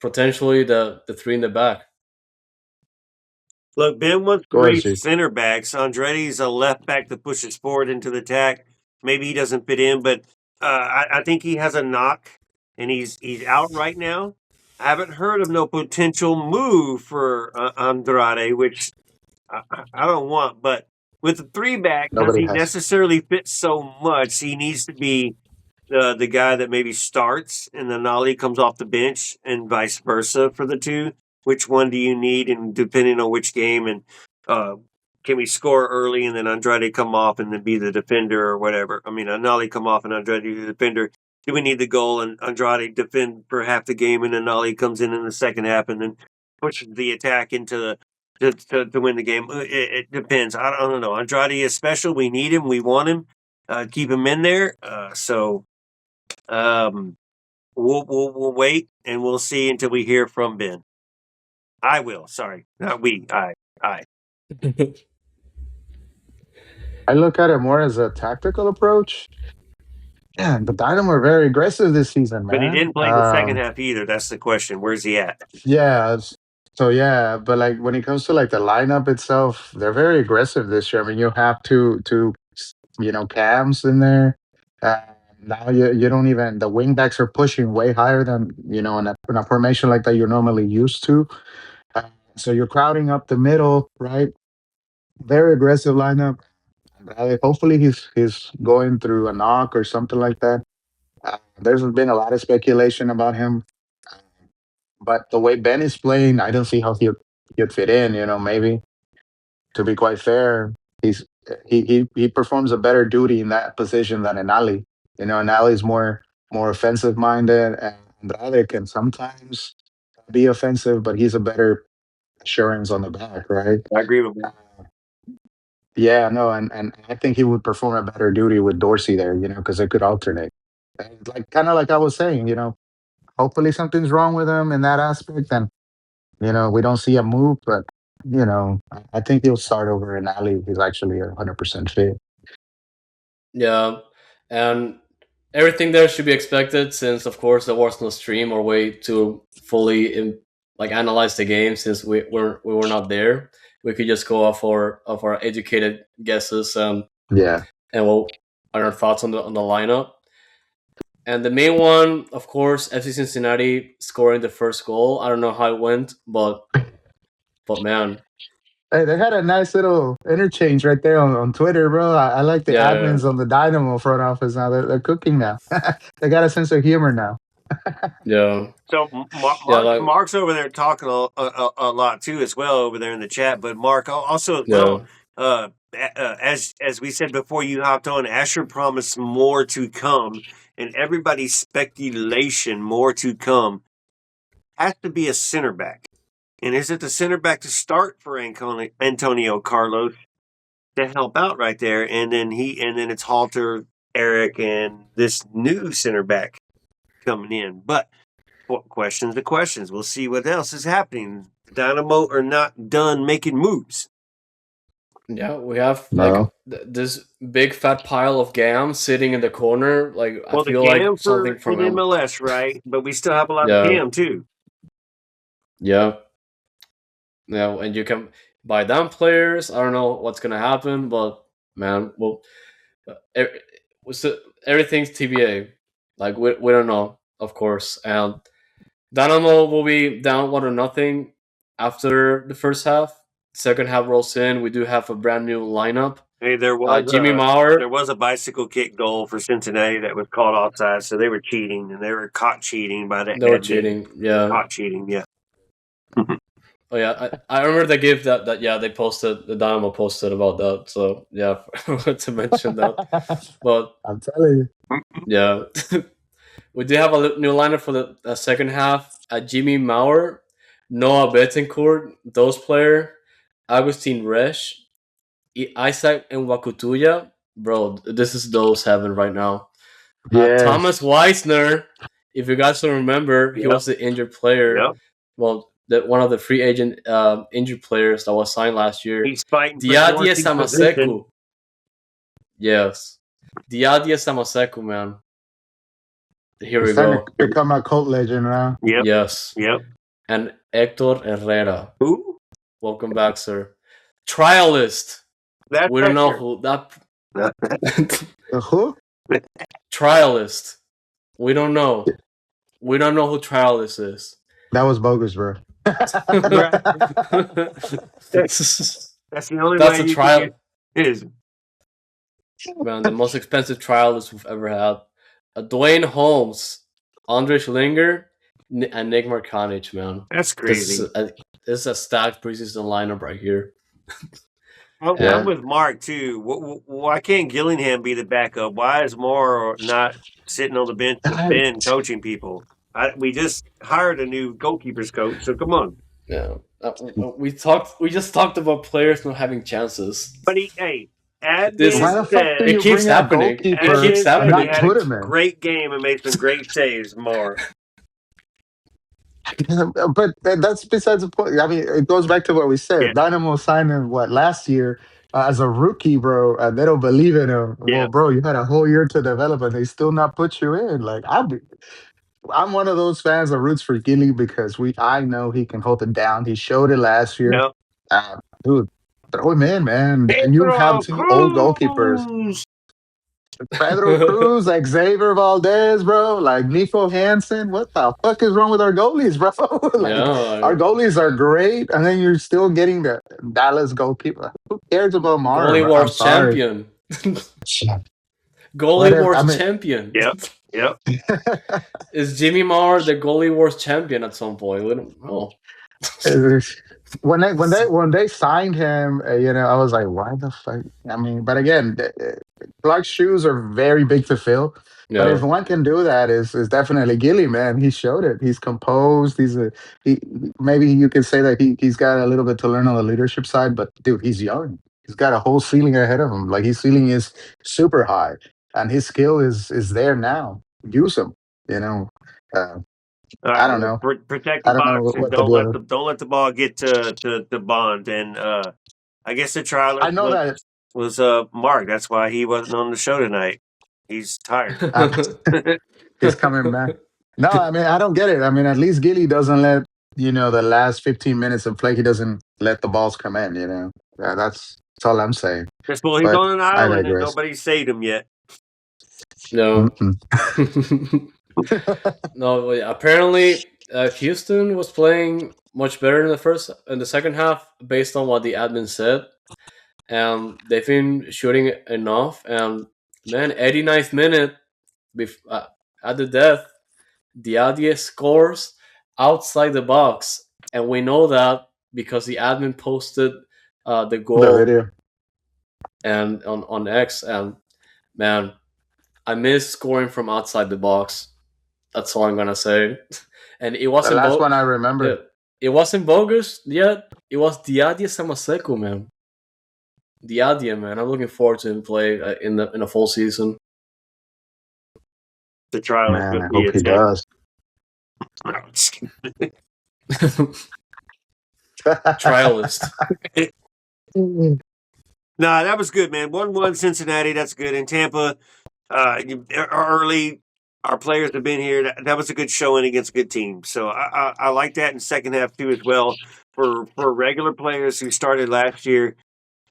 potentially the three in the back. Look, Ben wants Go ahead, three Steve. center backs. Andretti's a left back that pushes forward into the attack. Maybe he doesn't fit in, but I think he has a knock, and he's out right now. I haven't heard of no potential move for Andrade, which I don't want. But with the 3-back, does Nobody he has. necessarily fit so much? He needs to be the guy that maybe starts and then Ali comes off the bench, and vice versa for the two. Which one do you need, and depending on which game, and can we score early and then Andrade come off and then be the defender or whatever? I mean, Anali come off and Andrade be the defender. Do we need the goal and Andrade defend for half the game, and then Ali comes in the second half and then pushes the attack into to win the game? It depends. I don't know. Andrade is special. We need him. We want him. Keep him in there. We'll wait and we'll see until we hear from Ben. I will. Sorry, not we. I. I look at it more as a tactical approach. Yeah, the Dynamo are very aggressive this season, man. But he didn't play the second half either. That's the question. Where's he at? Yeah. So yeah, but like when it comes to like the lineup itself, they're very aggressive this year. I mean, you have two cams in there. Now you don't even the wingbacks are pushing way higher than in a formation like that you're normally used to. So you're crowding up the middle, right? Very aggressive lineup. Hopefully he's going through a knock or something like that. There's been a lot of speculation about him, but the way Ben is playing, I don't see how he'd fit in. Maybe to be quite fair, he performs a better duty in that position than an Ali. An Ali's more offensive minded, and Andrade can sometimes be offensive, but he's a better assurance on the back, right? I agree with you. Yeah, no, and I think he would perform a better duty with Dorsey there, because they could alternate. And kind of like I was saying, hopefully something's wrong with him in that aspect, and we don't see a move, but I think he'll start over in Ali. He's actually 100% fit. Yeah, and everything there should be expected since, of course, there was no stream or way to fully analyze the game since we were not there. We could just go off our educated guesses and our thoughts on the lineup. And the main one, of course, FC Cincinnati scoring the first goal. I don't know how it went, but man. Hey, they had a nice little interchange right there on Twitter, bro. I like the admins on the Dynamo front office now. They're cooking now. They got a sense of humor now. Yeah. So Mark's over there talking a lot too, as well, over there in the chat. But Mark also, as we said before you hopped on, Asher promised more to come, and everybody's speculation more to come has to be a center back. And is it the center back to start for Antonio Carlos to help out right there? And then it's Halter, Eric, and this new center back coming in. But questions. We'll see what else is happening. Dynamo are not done making moves. Yeah, we have this big fat pile of GAM sitting in the corner. I feel like something from MLS, right? But we still have a lot of GAM too. Yeah. Yeah, and you can buy down players. I don't know what's gonna happen, but man, everything's TBA. We don't know, of course. And Dynamo will be down 1-0 after the first half. Second half rolls in. We do have a brand new lineup. Hey, there was Jimmy Maurer. There was a bicycle kick goal for Cincinnati that was called offside, so they were cheating, and they were caught cheating by the. They were cheating, yeah. Caught cheating, yeah. Oh yeah, I remember they gave that they posted, the Dynamo posted about that. So yeah, I forgot to mention that. But I'm telling you, yeah, we do have a new lineup for the second half. Jimmy Maurer, Noah Betancourt, those player, Agustin Resch, Isaac Nwakutuya. Bro, this is those heaven right now. Thomas Weissner, if you guys don't remember, he was the injured player. Yep. Well, one of the free agent injured players that was signed last year. He's fighting for Diadie Samaseku. Yes. Diadie Samaseku, man. Here we go. Become a cult legend now. Yep. Yes. Yep. And Hector Herrera. Who? Welcome back, sir. Trialist. We don't know who that. Who? Trialist. We don't know. We don't know who Trialist is. That was bogus, bro. That's the only That's way a you trial. can get his. Man, the most expensive trial list we've ever had. Dwayne Holmes, Andrés Linger, and Nick Markanich, man. That's This crazy. is a stacked preseason lineup right here. I'm Yeah. with Mark too. Why can't Gillingham be the backup? Why is Moore not sitting on the bench with Ben coaching people? We just hired a new goalkeepers coach, so come on. Yeah. We just talked about players not having chances. But Why admin the fuck do It you keeps bring a happening. It goalkeeper keeps and happening. not had put a him in? great game and made some great saves, Moore. But that's besides the point. I mean, it goes back to what we said. Yeah. Dynamo signed him last year as a rookie, bro, and they don't believe in him. Yeah. Well, bro, you had a whole year to develop, and they still not put you in. Like I'm one of those fans that roots for Gilly because I know he can hold it down. He showed it last year. No. Dude, throw him in, man. And you have two old goalkeepers. Pedro Cruz, like Xavier Valdez, bro, like Nico Hansen. What the fuck is wrong with our goalies, bro? Our goalies are great, and then you're still getting the Dallas goalkeeper. Who cares about Mara? Goalie I'm Wars sorry. champion. Goalie Whatever, Wars I mean- champion. Yep. Is Jimmy Maurer the Goalie Wars champion at some point? We don't know. when they signed him, I was like, why the fuck? I mean, but again, Clark's shoes are very big to fill. But if one can do that, is definitely Gilly, man. He showed it. He's composed. He maybe you could say that he's got a little bit to learn on the leadership side, but dude, he's young. He's got a whole ceiling ahead of him. Like his ceiling is super high, and his skill is there now. Use him. I don't know. Protect the I don't know box and what to don't do. let the ball get to Bond. And I guess the trial I know that was Mark. That's why he wasn't on the show tonight. He's tired. he's coming back. No, I mean I don't get it. I mean at least Gilly doesn't let the last 15 minutes of play. He doesn't let the balls come in. That's all I'm saying. Well, he's But on an I island and digress. nobody saved him yet. No. Mm-mm. No. Apparently, Houston was playing much better in the second half, based on what the admin said, and they've been shooting enough. And man, 89th minute, at the death, Diadie scores outside the box, and we know that because the admin posted the goal The video. and on X, and man, I miss scoring from outside the box. That's all I'm gonna say. And it The wasn't last one I remember. it wasn't bogus yet. It was Diadie Samaseko, man. Diadie, man. I'm looking forward to him play in a full season. The trial Man, I hope he does. Trialist. Nah, that was good, man. 1-1 Cincinnati. That's good. In Tampa, early, our players have been here. That was a good showing against a good team. So I like that in second half too as well for regular players who started last year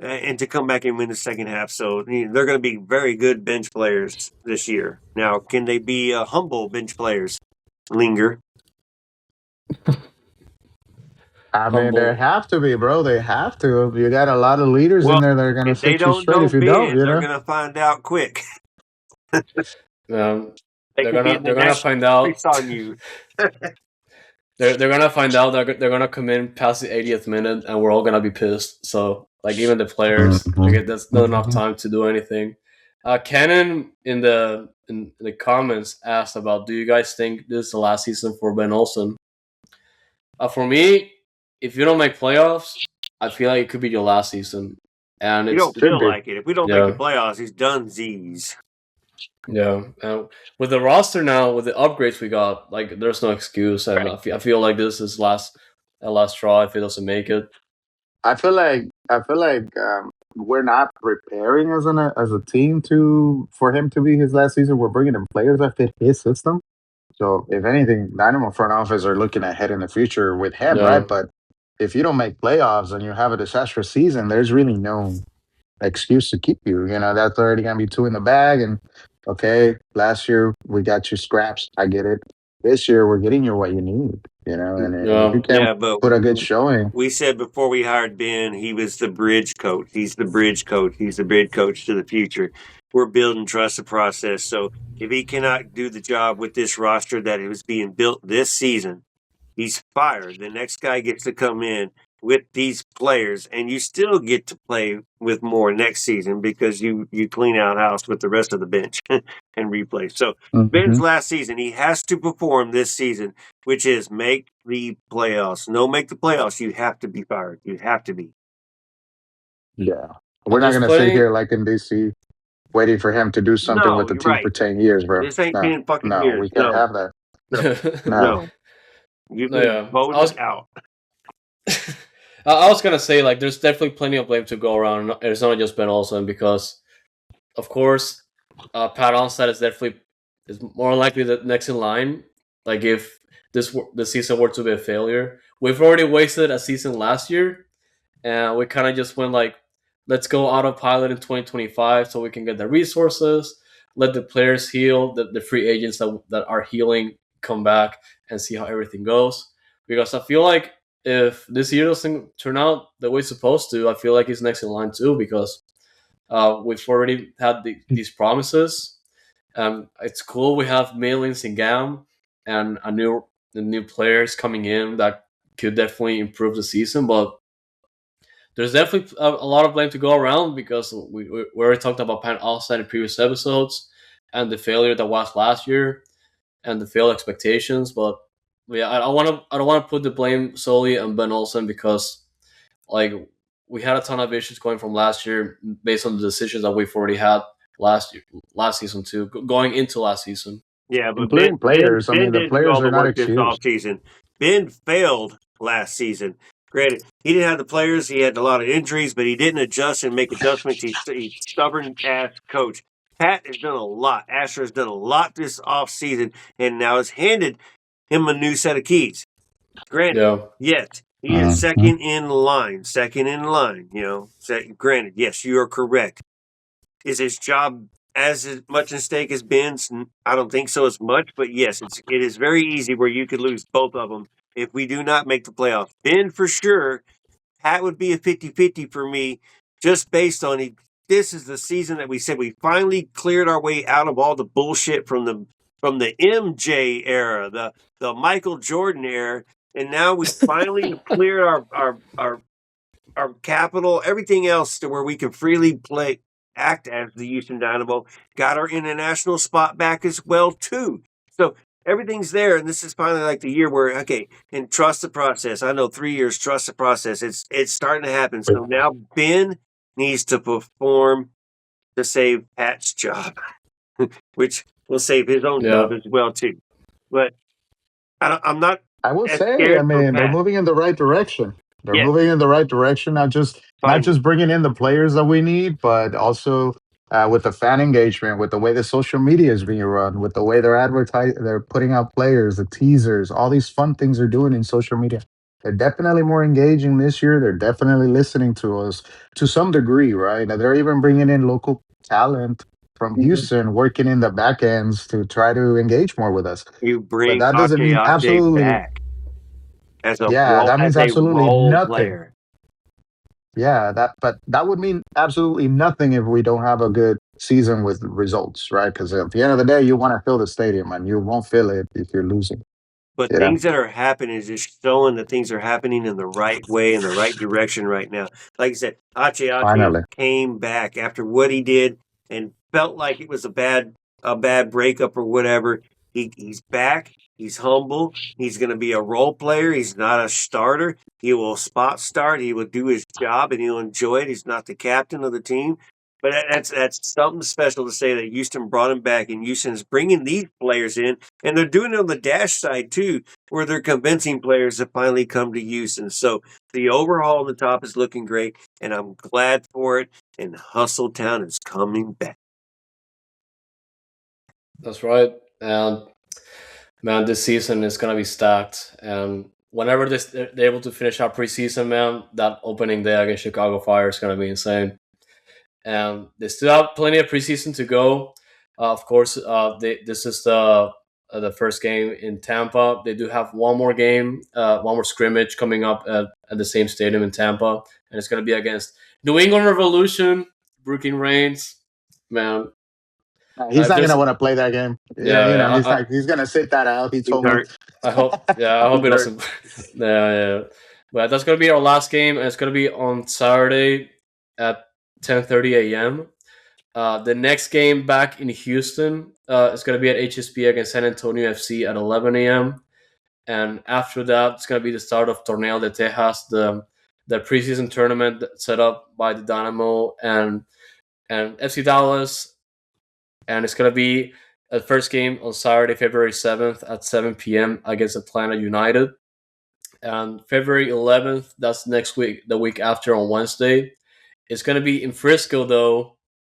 and to come back and win the second half. So they're going to be very good bench players this year. Now, can they be humble bench players? Linger. I mean, they have to be, bro. They have to. You got a lot of leaders in there that are going to If they set you don't straight. If you don't, they're going to find out quick. They're They could be in the gonna next find out. race on you. They're gonna find out that they're gonna come in past the 80th minute, and we're all gonna be pissed. So, like, even the players, that's not enough time to do anything. Cannon in the comments asked about, do you guys think this is the last season for Ben Olsen? For me, if you don't make playoffs, I feel like it could be your last season. And you don't feel like it. If we don't make the playoffs, he's done Z's. Yeah, with the roster now, with the upgrades we got, like, there's no excuse, and I feel like this is a last straw if he doesn't make it. I feel like we're not preparing as a team for him to be his last season. We're bringing in players that fit his system. So if anything, Dynamo front office are looking ahead in the future with him, right? But if you don't make playoffs and you have a disastrous season, there's really no excuse to keep you. That's already gonna be 2 in the bag. And okay, last year we got you scraps. I get it. This year we're getting you what you need. And if you Yeah. can't but put a good showing, we said before we hired Ben, he was the bridge coach. He's the bridge coach. He's the bridge coach to the future. We're building trust the process. So if he cannot do the job with this roster that was being built this season, he's fired. The next guy gets to come in with these players, and you still get to play with more next season because you clean out house with the rest of the bench and replay. So Ben's Mhm. last season, he has to perform this season, which is make the playoffs. No, make the playoffs. You have to be fired. You have to be. Yeah, we're And not there's gonna sit plenty. here like in DC waiting for him to do something with No, the you're team for right. 10 years, bro. This ain't No, 10 fucking no, years. we can't have that. No. No. You've No, been yeah. voted out. I was gonna say, like, there's definitely plenty of blame to go around. It's not just Ben Olsen because, of course, Pat Onstad is more likely the next in line. Like, if the season were to be a failure, we've already wasted a season last year, and we kind of just went like, let's go autopilot in 2025 so we can get the resources, let the players heal, the free agents that are healing come back, and see how everything goes. Because I feel like if this year doesn't turn out the way it's supposed to, I feel like he's next in line too because we've already had these promises. It's cool we have Malins and Gam and the new players coming in that could definitely improve the season, but there's definitely a lot of blame to go around because we already talked about Pan outside in previous episodes and the failure that was last year and the failed expectations. But yeah, I don't want to put the blame solely on Ben Olsen because like we had a ton of issues going from last year based on the decisions that we've already had last season too, going into last season. Yeah, but Including players. I Ben mean, the didn't do players all are the not work this excused. offseason. Ben failed last season. Granted, he didn't have the players. He had a lot of injuries, but he didn't adjust and make adjustments. He's stubborn ass coach. Pat has done a lot. Asher has done a lot this offseason and now has handed him a new set of keys. Granted, Yeah, yes, he is second in line. Second in line, granted, yes, you are correct. Is his job as much at stake as Ben's? I don't think so as much, but yes, it is very easy where you could lose both of them if we do not make the playoffs. Ben for sure. Pat would be a 50-50 for me, just based on this is the season that we said we finally cleared our way out of all the bullshit from the MJ era, the Michael Jordan era, and now we finally cleared our capital, everything else to where we can freely act as the Houston Dynamo. Got our international spot back as well too. So everything's there, and this is finally like the year where and trust the process. I know 3 years, trust the process. It's starting to happen. So now Ben needs to perform to save Pat's job, which will save his own yeah. job as well too. But I'm not I will as say, I scared for mean, they're Pat. moving in the right direction. They're Yes, moving in the right direction. Not finally. just bringing in the players that we need, but also with the fan engagement, with the way the social media is being run, with the way they're putting out players, the teasers, all these fun things they're doing in social media. They're definitely more engaging this year. They're definitely listening to us to some degree, right? And they're even bringing in local talent from Houston, working in the back ends to try to engage more with us. You But bring that doesn't mean Ake absolutely, back as a yeah, that means absolutely role nothing. player. Yeah, but that would mean absolutely nothing if we don't have a good season with results, right? Because at the end of the day, you want to fill the stadium, and you won't fill it if you're losing. But You know, things that are happening is just showing that things are happening in the right way, in the right direction right now. Like I said, Ache finally. came back after what he did and felt like it was a bad breakup or whatever. He's back. He's humble. He's going to be a role player. He's not a starter. He will spot start. He will do his job and he'll enjoy it. He's not the captain of the team. But that's something special to say that Houston brought him back, and Houston's bringing these players in, and they're doing it on the dash side too, where they're convincing players to finally come to Houston. So the overhaul on the top is looking great, and I'm glad for it. And Hustle Town is coming back. That's right. And man, this season is gonna be stacked. And whenever they're able to finish our preseason, man, that opening day against Chicago Fire is gonna be insane. And they still have plenty of preseason to go. Of course, this is the the first game in Tampa. They do have one more game, one more scrimmage coming up at the same stadium in Tampa, and it's going to be against New England Revolution, Brooklyn Reigns. Man, He's not there's gonna want to play that game. Yeah, yeah, he's not. He's gonna sit that out. He told me. I hope I hope he doesn't. Yeah. But that's gonna be our last game, and it's gonna be on Saturday at 10:30 a.m. The next game back in Houston is going to be at HSP against San Antonio FC at 11 a.m. And after that, it's going to be the start of Torneo de Texas, the preseason tournament set up by the Dynamo and FC Dallas. And it's going to be the first game on Saturday, February 7th at 7 p.m. against Atlanta United. And February 11th, that's next week, the week after on Wednesday. It's going to be in Frisco, though,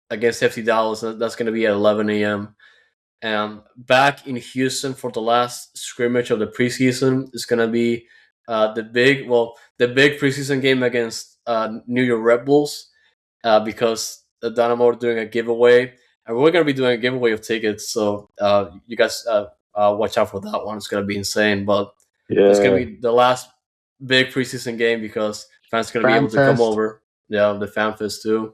against FC Dallas. That's going to be at 11 a.m. And back in Houston for the last scrimmage of the preseason is going to be the big preseason game against New York Red Bulls because the Dynamo are doing a giveaway. And we're going to be doing a giveaway of tickets. So you guys watch out for that one. It's going to be insane. But it's going to be the last big preseason game because fans are going to be able to come over. Yeah, the Fan Fest too.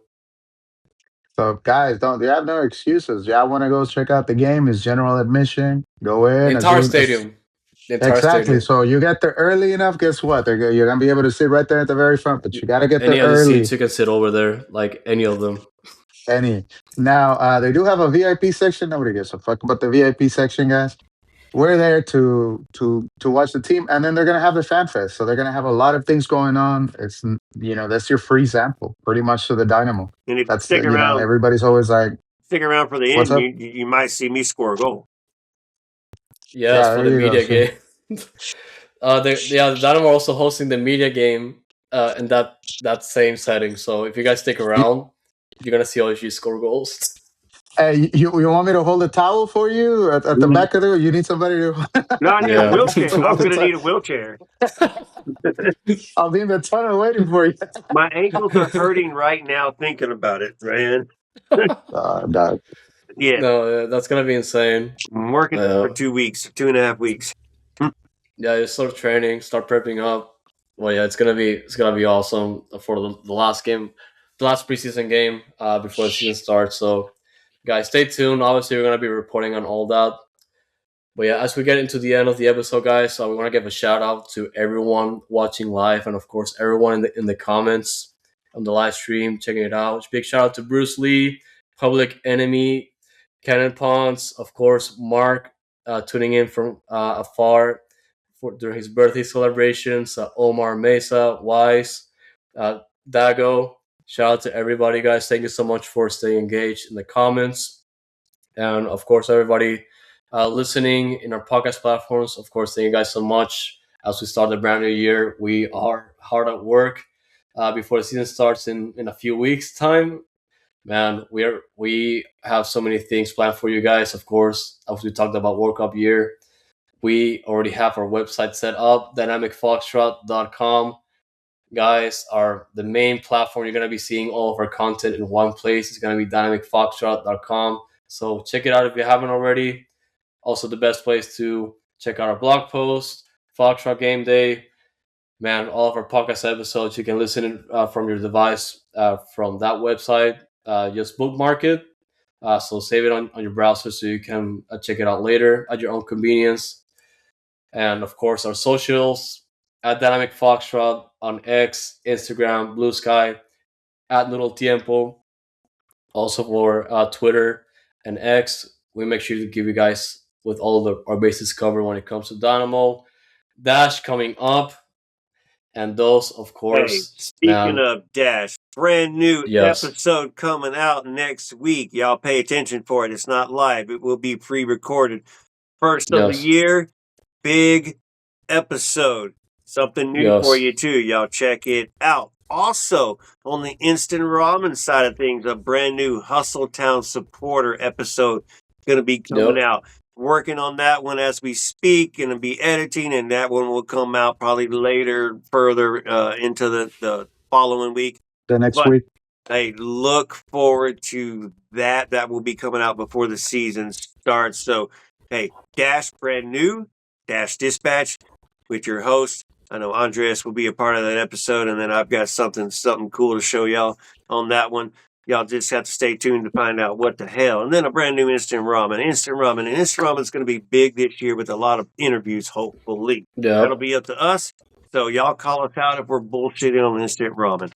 So guys, you have no excuses. Y'all want to go check out the game? It's general admission. Go in. The entire stadium. Exactly. So you get there early enough. Guess what? You're gonna be able to sit right there at the very front. But you gotta get there early. Any other seats you can sit over there, like any of them. Now they do have a VIP section. Nobody gives a fuck about the VIP section, guys. We're there to watch the team, and then they're gonna have the Fan Fest. So they're gonna have a lot of things going on. It's that's your free sample, pretty much, to the Dynamo. And if that's stick around, everybody's always like, stick around for the end. You might see me score a goal. Yes, for the media game. The Dynamo are also hosting the media game in that same setting. So if you guys stick around, you're gonna see OSG score goals. Hey, you want me to hold a towel for you at the back of there? You need somebody to... No, I need a wheelchair. I'm going to need a wheelchair. I'll be in the tunnel waiting for you. My ankles are hurting right now thinking about it, man. No. Yeah. No, that's going to be insane. I'm working for 2 weeks, 2.5 weeks. Yeah, you start training, start prepping up. Well, yeah, it's gonna be awesome for the last game, the last preseason game before the season starts. So, guys, stay tuned. Obviously, we're going to be reporting on all that. But yeah, as we get into the end of the episode, guys, we want to give a shout out to everyone watching live and, of course, everyone in the comments on the live stream, checking it out. Big shout out to Bruce Lee, Public Enemy, Cannon Ponds, of course, Mark tuning in from afar during his birthday celebrations, Omar Mesa, Wise, Dago. Shout out to everybody, guys. Thank you so much for staying engaged in the comments. And, of course, everybody listening in our podcast platforms. Of course, thank you guys so much. As we start the brand new year, we are hard at work before the season starts in a few weeks' time. Man, we have so many things planned for you guys. Of course, as we talked about World Cup year, we already have our website set up, dynamicfoxtrot.com. Guys, are the main platform you're going to be seeing all of our content in one place. It's going to be dynamicfoxtrot.com. So check it out if you haven't already. Also, the best place to check out our blog post, Foxtrot Game Day. Man, all of our podcast episodes, you can listen from your device from that website. Just bookmark it. So save it on your browser so you can check it out later at your own convenience. And, of course, our socials, at Dynamic Foxtrot on X, Instagram, Blue Sky, at Noodle Tiempo. Also for Twitter and X, we make sure to give you guys with all of our bases covered when it comes to Dynamo. Dash coming up. And those, of course. Hey, speaking of Dash, brand new episode coming out next week. Y'all pay attention for it. It's not live. It will be pre-recorded. First of the year, big episode. Something new for you, too. Y'all check it out. Also, on the instant ramen side of things, a brand new Hustle Town supporter episode going to be coming out. Working on that one as we speak, and be editing, and that one will come out probably later, further into the following week. The next week. Hey, look forward to that. That will be coming out before the season starts. So, Hey, dash brand new, dash dispatch with your host. I know Andres will be a part of that episode, and then I've got something cool to show y'all on that one. Y'all just have to stay tuned to find out what the hell. And then a brand new Instant Ramen. And Instant Ramen is going to be big this year with a lot of interviews, hopefully. Yeah. That'll be up to us. So y'all call us out if we're bullshitting on Instant Ramen.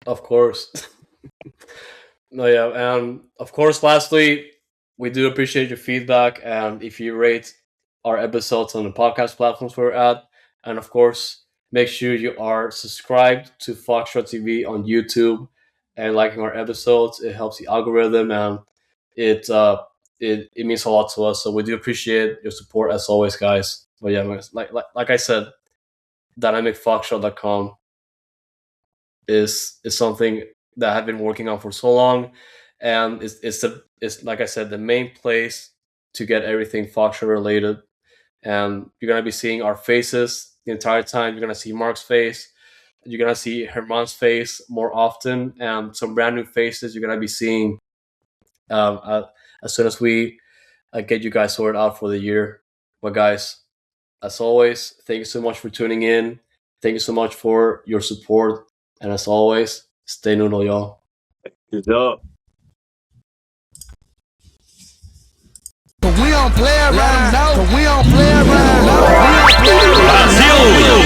Of course. No, yeah. And of course, lastly, we do appreciate your feedback. And if you rate our episodes on the podcast platforms we're at, and of course, make sure you are subscribed to Foxtrot TV on YouTube and liking our episodes. It helps the algorithm, and it means a lot to us. So we do appreciate your support as always, guys. But yeah, like I said, dynamicfoxtrot.com is something that I've been working on for so long, and it's like I said, the main place to get everything Foxtrot related. And you're gonna be seeing our faces the entire time. You're gonna see Mark's face. You're gonna see Herman's face more often, and some brand new faces you're gonna be seeing as soon as we get you guys sorted out for the year. But guys, as always, thank you so much for tuning in. Thank you so much for your support, and as always, stay noodle, y'all. Good up. We don't play around. We don't play around. We don't play around. Brasil!